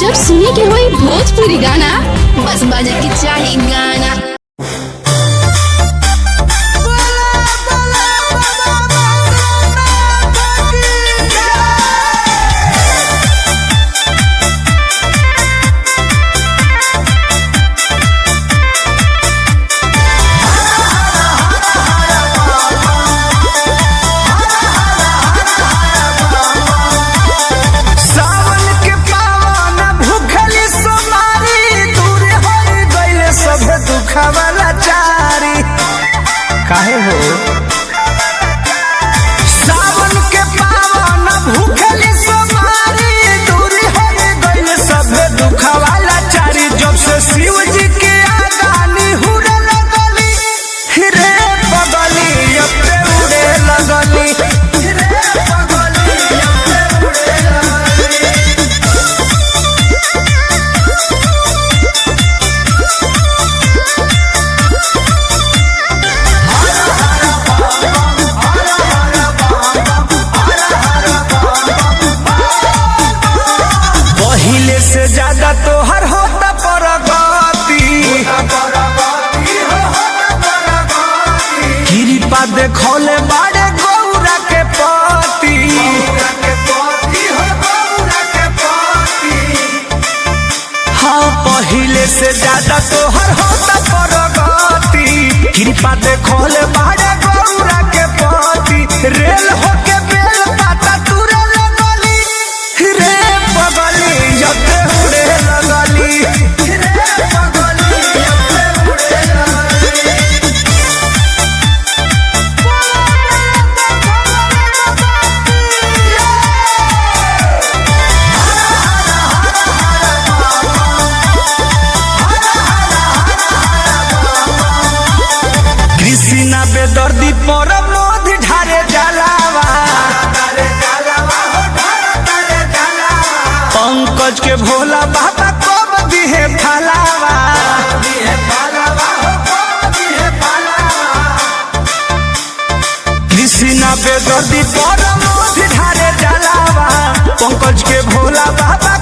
जब सुने के होई भोजपुरी गाना, बस बजे के चाही गाना। काहे हो सावन के पावन भूखली सोमारी दूरी हो गइल सब दुखवा लाचारी। जब से शिव जी के आगानी हुरे लगली रे पगली अपने उड़े लगली रे पगली अपने उड़े लगली। से ज्यादा तोहर होता परगति कृपा देखौले बाड़े गौरा के पति। हाँ पहिले से ज्यादा तोहर होता परगति कृपा देखौले बाड़े गौरा के पति। रेल होके बेल पाता तुरे लगली रे पगली अपने उड़े लगली रे पगली अपने उड़े लगली। कृष्णा बेदर्दी पर मोद ढारे जलावा पंकज के भोला बाबा कब दिहे फलावा। कृष्णा बेदर्दी पर मोद ढारे जलावा पंकज के भोला बाबा